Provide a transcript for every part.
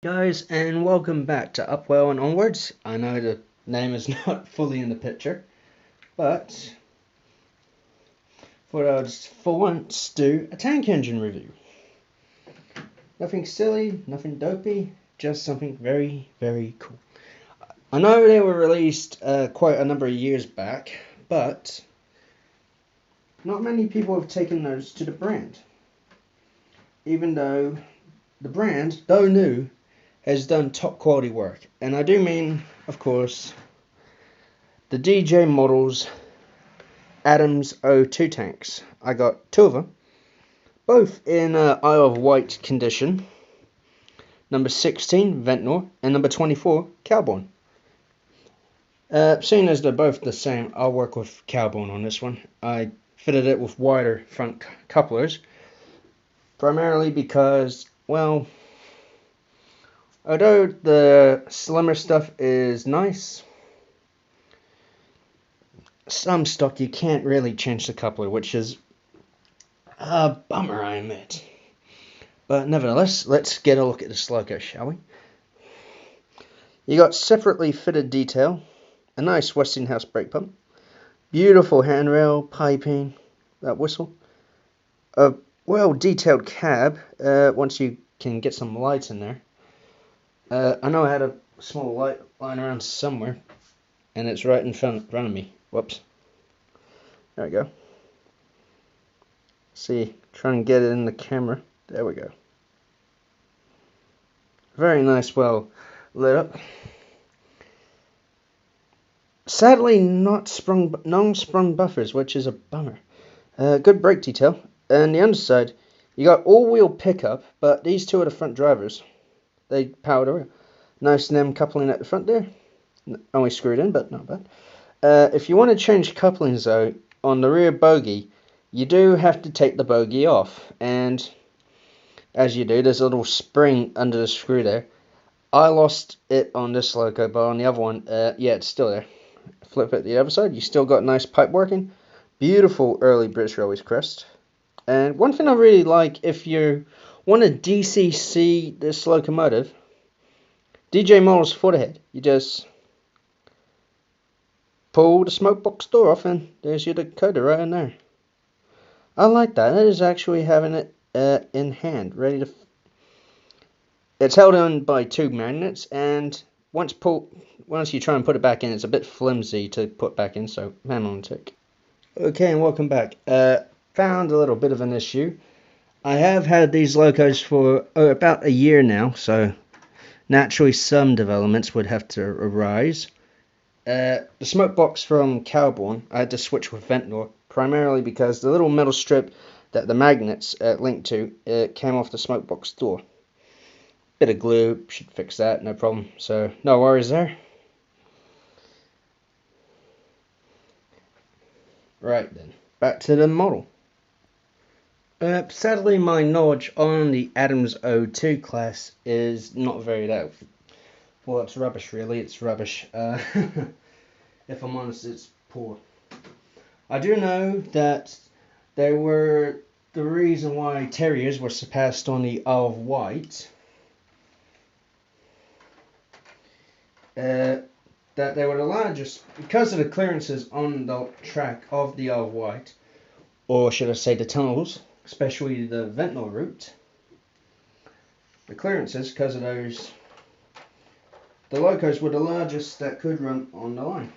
Guys, and welcome back to Upwell and Onwards. I know the name is not fully in the picture, but thought I'd for once do a tank engine review. Nothing silly, nothing dopey, just something very, very cool. I know they were released quite a number of years back, but not many people have taken those to the brand. Even though the brand, though new, has done top quality work. And I do mean, of course, the DJ Models Adams O2 tanks. I got two of them, both in Isle of Wight condition. Number 16, Ventnor, and number 24, Cowborn. Seeing as they're both the same, I'll work with Cowborn on this one. I fitted it with wider front couplers, primarily because, well, although the slimmer stuff is nice, some stock you can't really change the coupler, which is a bummer, I admit. But nevertheless, let's get a look at this loco, shall we? You got separately fitted detail, a nice Westinghouse brake pump, beautiful handrail, piping, that whistle, a well-detailed cab, once you can get some lights in there. I know I had a small light lying around somewhere, and it's right in front of me. Whoops. There we go. See, try and get it in the camera. There we go. Very nice, well lit up. Sadly, non-sprung buffers, which is a bummer. Good brake detail. And the underside, you got all-wheel pickup, but these two are the front drivers. They power the rear. Nice NEM coupling at the front there. Only screwed in, but not bad. If you want to change couplings, though, on the rear bogie, you do have to take the bogie off. And as you do, there's a little spring under the screw there. I lost it on this loco, but on the other one, yeah, it's still there. Flip it the other side, you still got nice pipe working. Beautiful early British Railways crest. And one thing I really like, if you want to DCC this locomotive, DJ Models for the head, you just pull the smoke box door off and there's your decoder right in there. I like that. That is actually having it in hand, ready to... It's held on by two magnets, and once you try and put it back in, it's a bit flimsy to put back in, so man on tick. Okay, and welcome back. Found a little bit of an issue. I have had these locos for about a year now, so naturally some developments would have to arise. The smoke box from Cowborn, I had to switch with Ventnor, primarily because the little metal strip that the magnets link to came off the smoke box door. Bit of glue, should fix that, no problem. So, no worries there. Right then, back to the model. Sadly, my knowledge on the Adams O2 class is not very that. Well, it's rubbish, really. It's rubbish. If I'm honest, it's poor. I do know that they were the reason why Terriers were surpassed on the Isle of Wight. That they were the largest because of the clearances on the track of the Isle of Wight, or should I say the tunnels, especially the Ventnor route. The clearances, because of those, the locos were the largest that could run on the line.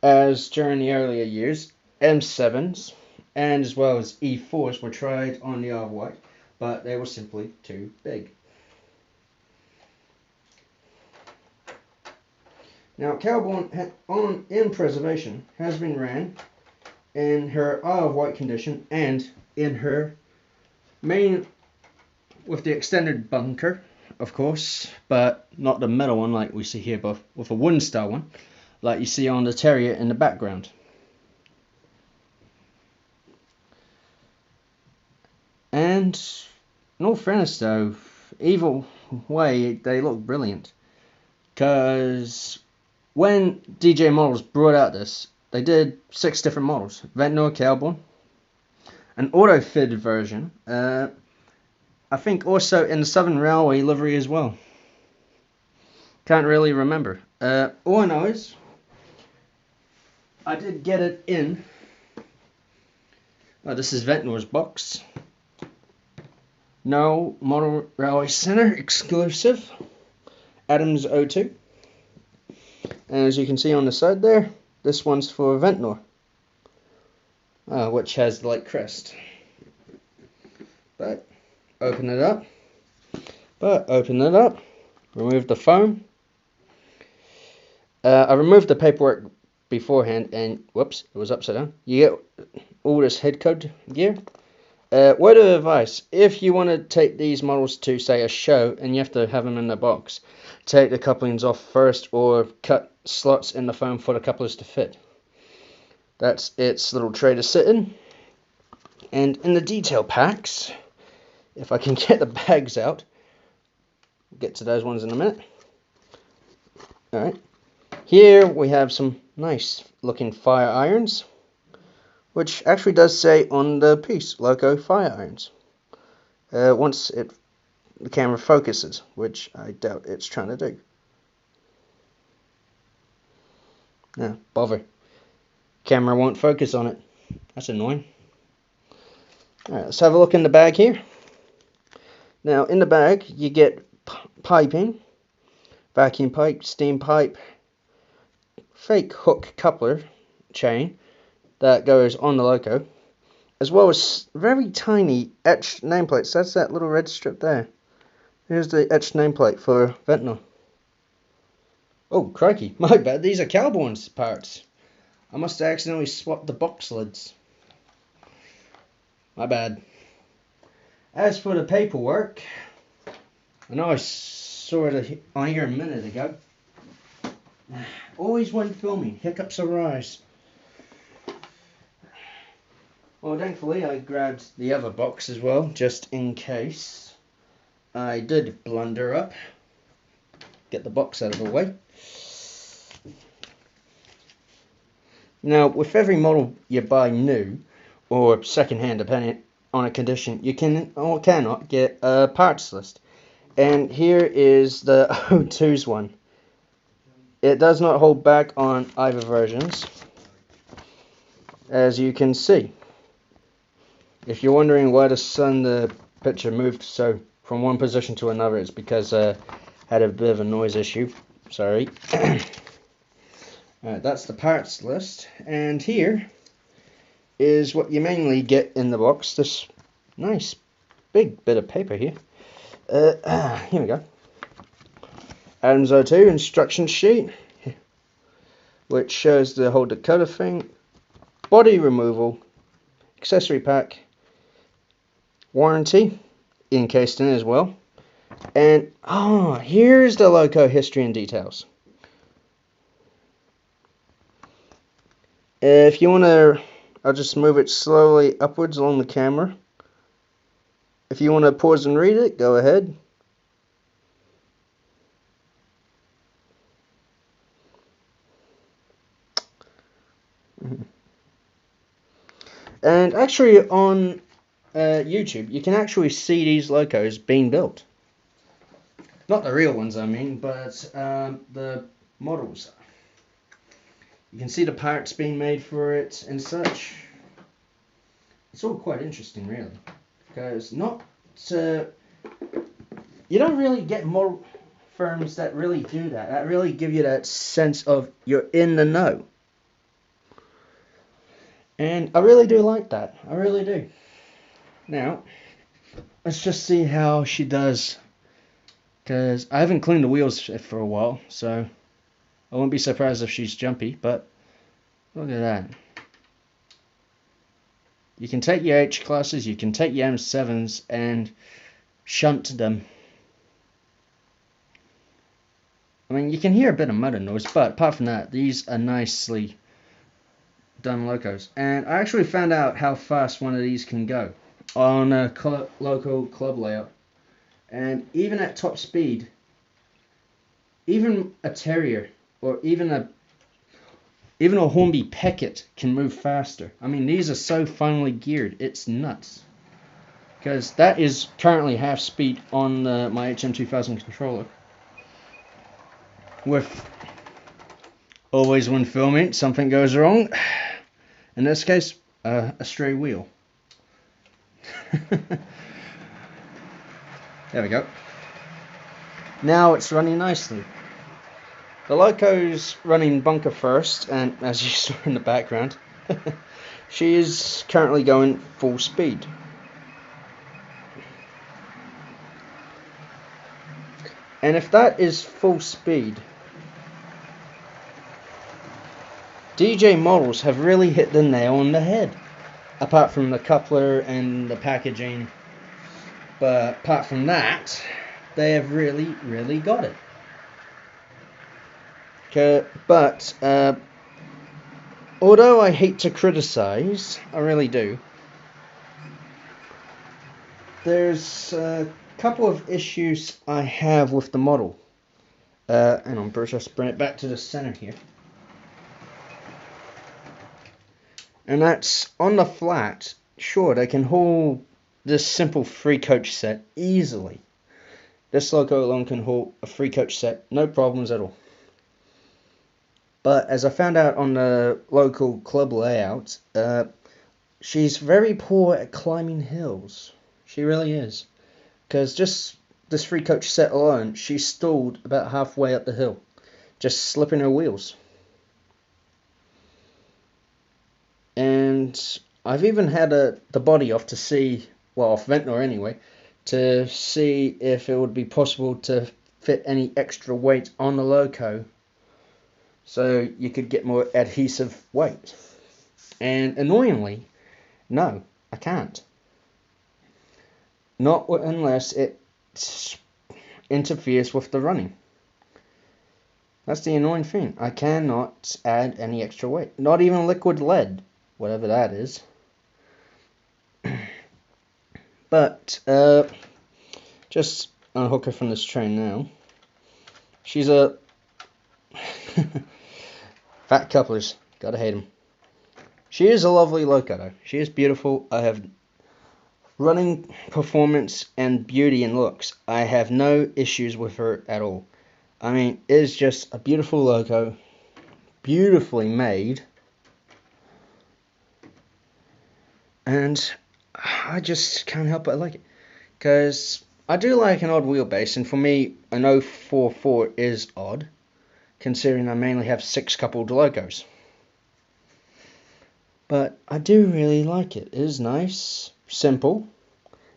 As during the earlier years, M7s and as well as E4s were tried on the Isle of Wight, but they were simply too big. Now, Cowborn in preservation has been ran in her Isle of Wight condition and in her main with the extended bunker, of course, but not the metal one like we see here, but with a wooden style one, like you see on the Terrier in the background. And in all fairness, though, either way, they look brilliant, because when DJ Models brought out this, they did 6 different models. Ventnor, Cowborn, an auto-fitted version, I think also in the Southern Railway livery as well. Can't really remember. All I know is I did get it in. Oh, this is Ventnor's box. No Model Railway Centre exclusive. Adams 02. And as you can see on the side there, this one's for Ventnor, which has the light crest. But open it up. Remove the foam. I removed the paperwork beforehand, and whoops, it was upside down. You get all this head code gear. Word of advice: if you want to take these models to, say, a show, and you have to have them in the box, take the couplings off first, or cut slots in the foam for the couplers to fit. That's its little tray to sit in. And in the detail packs, if I can get the bags out, we'll get to those ones in a minute. Alright, here we have some nice looking fire irons, which actually does say on the piece, Loco Fire Irons. Once the camera focuses, which I doubt it's trying to do. No, bother. Camera won't focus on it. That's annoying. Alright, let's have a look in the bag here. Now, in the bag, you get piping, vacuum pipe, steam pipe, fake hook coupler chain that goes on the Loco, as well as very tiny etched nameplates. That's that little red strip there. Here's the etched nameplate for Ventnor. Oh, crikey, my bad. These are Calborn's parts. I must have accidentally swapped the box lids. My bad. As for the paperwork, I know I saw it on here a minute ago. Always when filming, hiccups arise. Well, thankfully I grabbed the other box as well, just in case I did blunder up. Get the box out of the way. Now, with every model you buy new, or second-hand, depending on a condition, you can or cannot get a parts list. And here is the O2's one. It does not hold back on either versions, as you can see. If you're wondering why the picture moved so from one position to another, it's because I had a bit of a noise issue. Sorry. That's the parts list, and here is what you mainly get in the box. This nice big bit of paper here. Here we go. Adams 02 instruction sheet, which shows the whole decoder thing, body removal, accessory pack, warranty encased in as well, and here's the Loco history and details. If you want to, I'll just move it slowly upwards along the camera. If you want to pause and read it, go ahead. And actually on YouTube, you can actually see these Locos being built. Not the real ones, I mean, but the models. You can see the parts being made for it and such. It's all quite interesting, really, because you don't really get model firms that really do that. That really give you that sense of you're in the know. And I really do like that. I really do. Now, let's just see how she does, because I haven't cleaned the wheels for a while, so I won't be surprised if she's jumpy, but look at that. You can take your H classes, you can take your M7s and shunt them. I mean, you can hear a bit of motor noise, but apart from that, these are nicely done Locos. And I actually found out how fast one of these can go on a Loco club layout. And even at top speed, even a Terrier or even a Holmby Terrier can move faster. I mean, these are so finely geared, it's nuts. because that is currently half speed on my HM2000 controller. With always when filming, something goes wrong. In this case, a stray wheel. There we go. Now it's running nicely. The loco's running bunker first, and as you saw in the background, she is currently going full speed. And if that is full speed, DJ models have really hit the nail on the head. Apart from the coupler and the packaging. But apart from that, they have really, really got it. But although I hate to criticize, I really do, there's a couple of issues I have with the model. And I'm just bring it back to the center here. And that's on the flat. Sure, they can haul this simple 3-coach set easily. This loco alone can haul a 3-coach set, no problems at all. But as I found out on the local club layout, she's very poor at climbing hills. She really is. Because just this 3-coach set alone, she stalled about halfway up the hill, just slipping her wheels. And I've even had the body off to see, well, off Ventnor anyway, to see if it would be possible to fit any extra weight on the loco so you could get more adhesive weight. And annoyingly, no, I can't. Not unless it interferes with the running. That's the annoying thing. I cannot add any extra weight. Not even liquid lead, whatever that is. But just unhook her from this train now. She's a fat couplers, gotta hate them. She is a lovely loco though. She is beautiful. I have running performance and beauty and looks. I have no issues with her at all. I mean, it is just a beautiful loco, beautifully made, and I just can't help but like it. Because I do like an odd wheelbase, and for me, an 044 is odd, considering I mainly have 6 coupled locos. But I do really like it. It is nice, simple,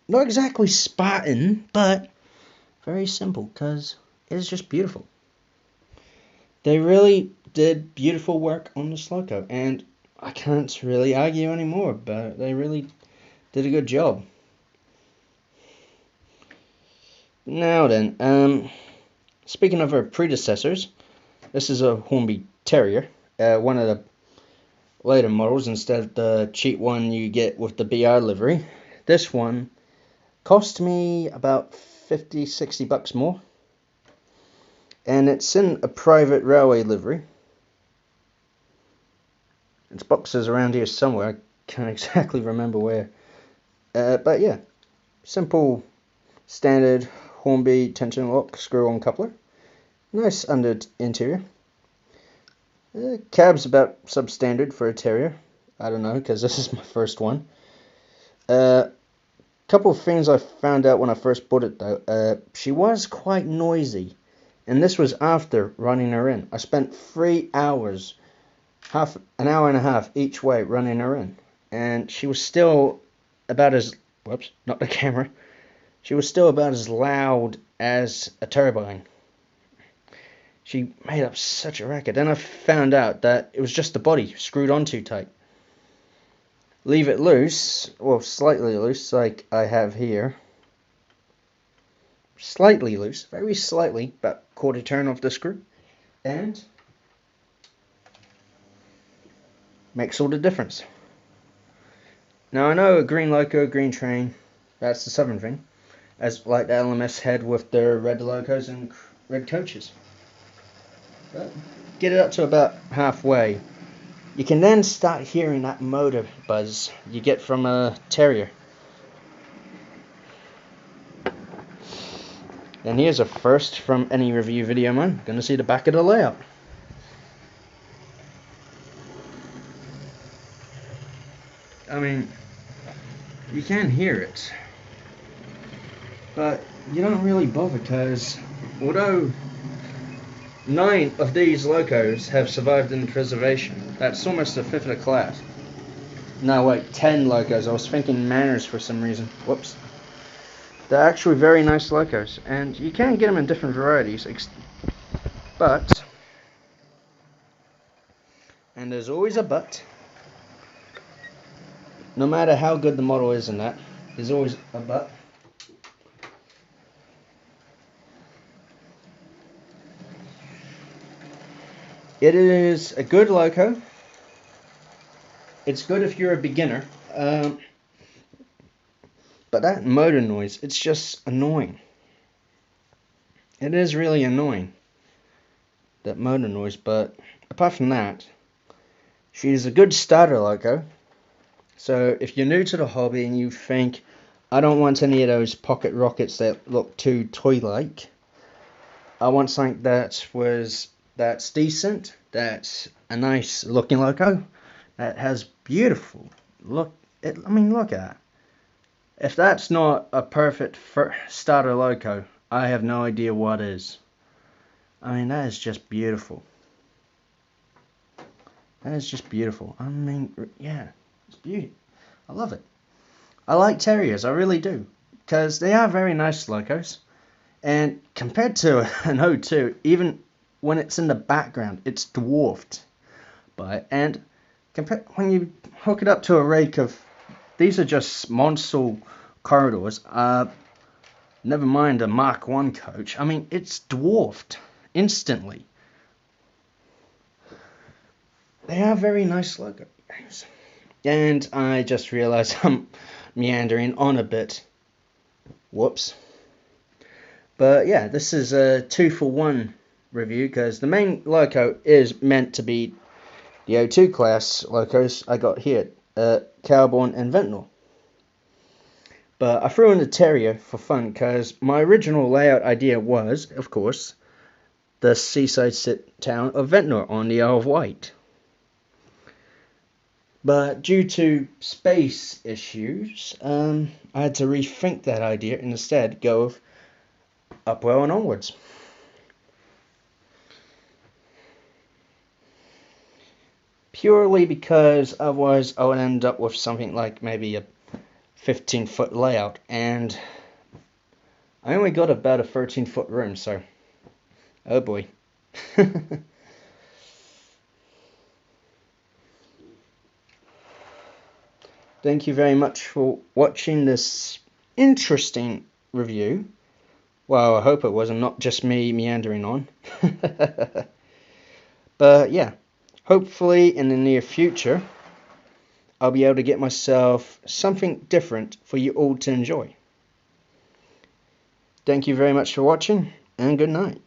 not exactly Spartan, but very simple, because it is just beautiful. They really did beautiful work on this loco, and I can't really argue anymore, but they really did a good job. Now then, speaking of our predecessors, this is a Holmby Terrier, one of the later models instead of the cheap one you get with the BR livery. This one cost me about $50-60 more, and it's in a private railway livery. Its box is around here somewhere, I can't exactly remember where. But yeah, simple, standard Hornby tension lock screw-on coupler. Nice under interior. Cab's about substandard for a Terrier. I don't know, because this is my first one. Couple of things I found out when I first bought it though. She was quite noisy, and this was after running her in. I spent 3 hours, an hour and a half each way running her in, and she was still about as, whoops, not the camera, she was still about as loud as a turbine. She made up such a racket. Then I found out that it was just the body screwed on too tight. Leave it loose, well, slightly loose, like I have here. Slightly loose, very slightly, about quarter turn of the screw, and makes all the difference. Now I know a green loco, green train, that's the southern thing, as like the LMS head with their red locos and red coaches. But get it up to about halfway. You can then start hearing that motor buzz you get from a Terrier. And here's a first from any review video, man. Gonna see the back of the layout. I mean, you can hear it, but you don't really bother, because although 9 of these locos have survived in preservation, that's almost a fifth of the class. No, wait, 10 locos. I was thinking manners for some reason. Whoops. They're actually very nice locos, and you can get them in different varieties, but, and there's always a but, no matter how good the model is in that, there's always a but. It is a good loco. It's good if you're a beginner, but that motor noise, it's just annoying. It is really annoying, that motor noise, but apart from that, she's a good starter loco. So if you're new to the hobby and you think, I don't want any of those pocket rockets that look too toy-like, I want something that's decent, that's a nice looking loco, that has beautiful look. Look at that. If that's not a perfect starter loco, I have no idea what is. I mean, that is just beautiful. That is just beautiful. I mean, yeah, it's beautiful. I love it. I like terriers, I really do, because they are very nice locos. And compared to an O2, even when it's in the background, it's dwarfed by it. And when you hook it up to a rake of, these are just Monsal corridors, never mind a Mark 1 coach, I mean, it's dwarfed instantly. They are very nice logos. And I just realized I'm meandering on a bit. Whoops. But yeah, this is a 2-for-1 review, because the main loco is meant to be the O2 class locos I got here, Cowborn and Ventnor. But I threw in the Terrier for fun, because my original layout idea was, of course, the seaside town of Ventnor on the Isle of Wight. But due to space issues, I had to rethink that idea and instead go with Upwell and onwards. Purely because otherwise I would end up with something like maybe a 15-foot layout, and I only got about a 13-foot room, so oh boy. Thank you very much for watching this interesting review. Well, I hope it wasn't not just me meandering on. But yeah, hopefully in the near future, I'll be able to get myself something different for you all to enjoy. Thank you very much for watching, and good night.